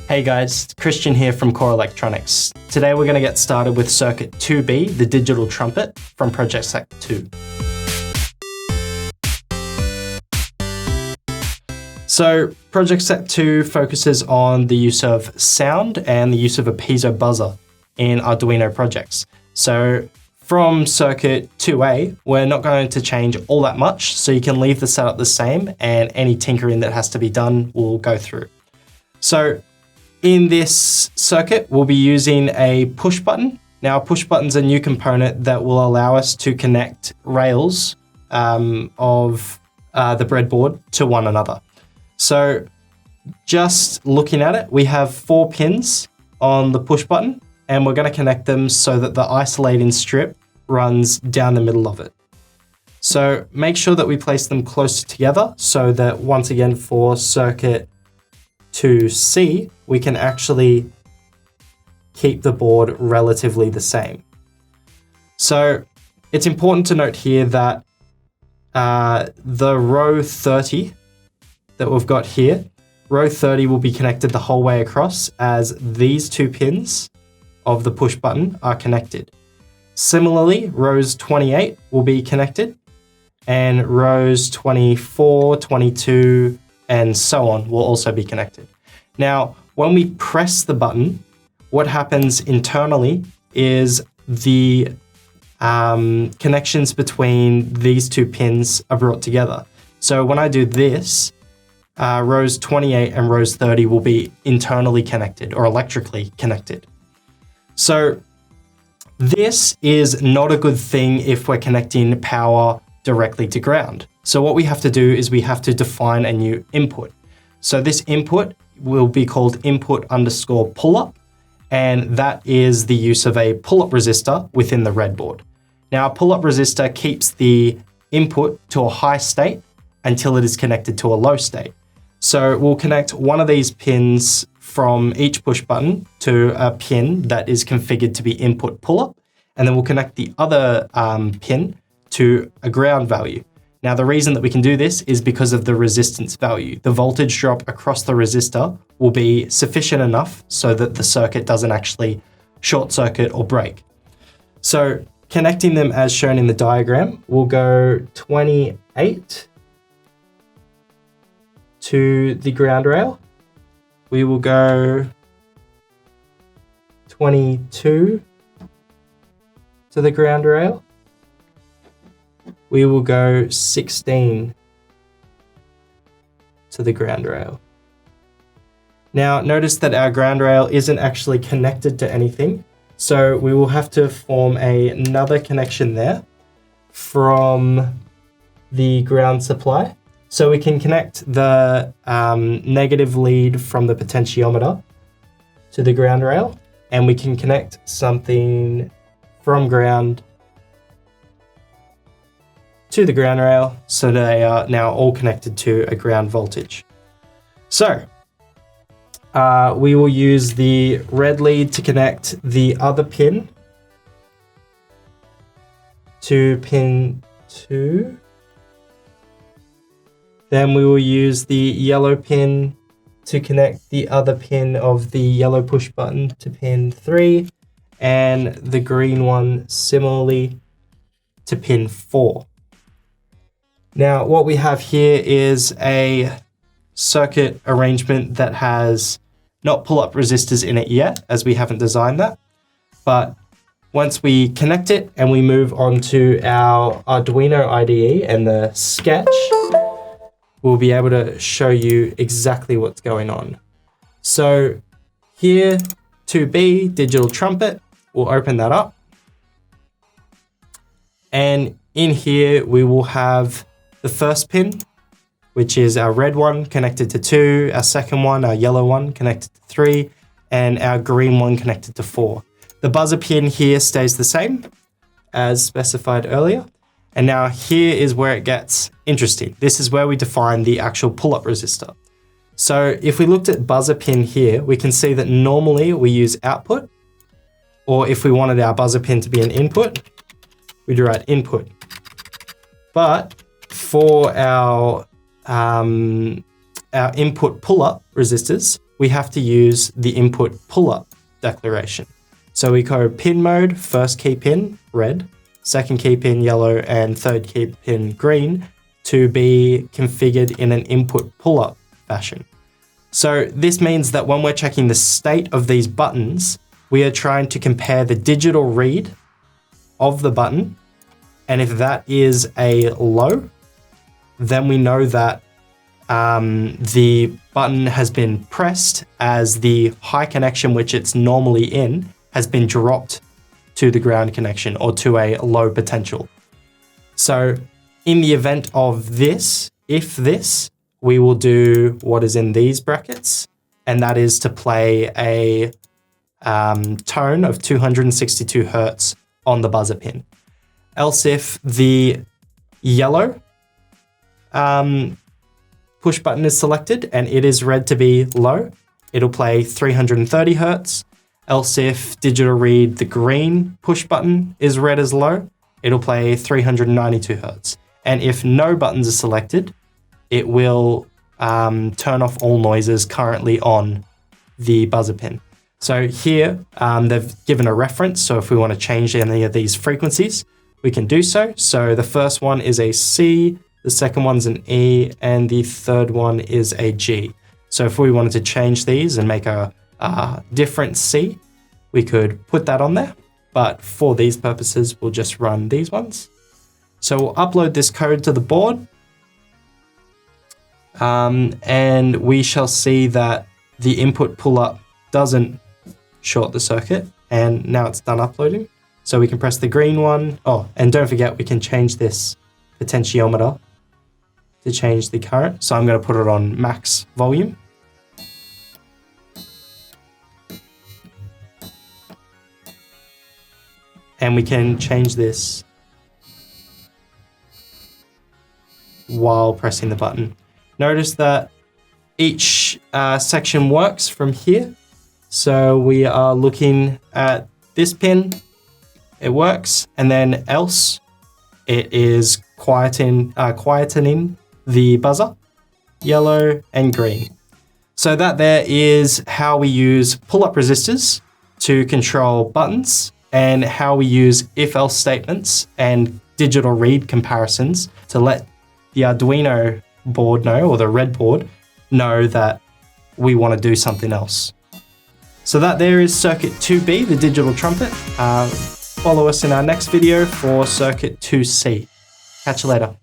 Hey guys, Christian here from Core Electronics. Today we're going to get started with circuit 2B, the digital trumpet, from Project Set 2. So Project Set 2 focuses on the use of sound and the use of a piezo buzzer in Arduino projects. So from circuit 2A, we're not going to change all that much, so you can leave the setup the same and any tinkering that has to be done will go through. So in this circuit, we'll be using a push button. Now, a push button's a new component that will allow us to connect rails of the breadboard to one another. So just looking at it, we have 4 pins on the push button, and we're going to connect them so that the isolating strip runs down the middle of it. So make sure that we place them closer together so that, once again, for circuit 2C, we can actually keep the board relatively the same. So it's important to note here that the row 30 that we've got here, row 30 will be connected the whole way across as these 2 pins of the push button are connected. Similarly, rows 28 will be connected, and rows 24, 22, and so on will also be connected. Now, when we press the button, what happens internally is the connections between these 2 pins are brought together. So when I do this, rows 28 and rows 30 will be internally connected or electrically connected. So this is not a good thing if we're connecting power directly to ground. So what we have to do is we have to define a new input. So this input will be called input_Pullup, and that is the use of a Pullup resistor within the breadboard. Now, a Pullup resistor keeps the input to a high state until it is connected to a low state. So we'll connect one of these pins from each push button to a pin that is configured to be input Pullup, and then we'll connect the other pin to a ground value. Now, the reason that we can do this is because of the resistance value. The voltage drop across the resistor will be sufficient enough so that the circuit doesn't actually short circuit or break. So connecting them as shown in the diagram, we'll go 28 to the ground rail. We will go 22 to the ground rail. We will go 16 to the ground rail. Now, notice that our ground rail isn't actually connected to anything, so we will have to form another connection there from the ground supply. So we can connect the negative lead from the potentiometer to the ground rail, and we can connect something from ground to the ground rail, so they are now all connected to a ground voltage. So we will use the red lead to connect the other pin to pin 2. Then we will use the yellow pin to connect the other pin of the yellow push button to pin 3, and the green one similarly to pin 4. Now, what we have here is a circuit arrangement that has not pull-up resistors in it yet, as we haven't designed that. But once we connect it and we move on to our Arduino IDE and the Sketch, we'll be able to show you exactly what's going on. So here, 2B, digital trumpet, we'll open that up. And in here, we will have the first pin, which is our red one connected to 2, our second one, our yellow one connected to 3, and our green one connected to 4. The buzzer pin here stays the same as specified earlier. And now here is where it gets interesting. This is where we define the actual pull-up resistor. So if we looked at buzzer pin here, we can see that normally we use output, or if we wanted our buzzer pin to be an input, we'd write input. But for our input pull-up resistors, we have to use the input Pullup declaration. So we go pin mode, first key pin, red, second key pin, yellow, and third key pin, green, to be configured in an input Pullup fashion. So this means that when we're checking the state of these buttons, we are trying to compare the digital read of the button. And if that is a low, then we know that the button has been pressed as the high connection, which it's normally in, has been dropped to the ground connection or to a low potential. So in the event of this, if this, we will do what is in these brackets, and that is to play a tone of 262 Hertz on the buzzer pin. Else if the yellow push button is selected and it is read to be low, it'll play 330 Hertz. Else if digital read the green push button is read as low, it'll play 392 Hertz. And if no buttons are selected, it will turn off all noises currently on the buzzer pin. So here they've given a reference. So if we want to change any of these frequencies, we can do so. So the first one is a C, the second one's an E, and the third one is a G. So if we wanted to change these and make a different C, we could put that on there. But for these purposes, we'll just run these ones. So we'll upload this code to the board. And we shall see that the input Pullup doesn't short the circuit. And now it's done uploading. So we can press the green one. Oh, and don't forget, we can change this potentiometer to change the current. So I'm going to put it on max volume. And we can change this while pressing the button. Notice that each section works from here. So we are looking at this pin, it works, and then else it is quietening the buzzer, yellow and green. So that there is how we use pull-up resistors to control buttons, and how we use if-else statements and digital read comparisons to let the Arduino board know, or the red board, know that we want to do something else. So that there is circuit 2B, the digital trumpet. Follow us in our next video for circuit 2C. Catch you later.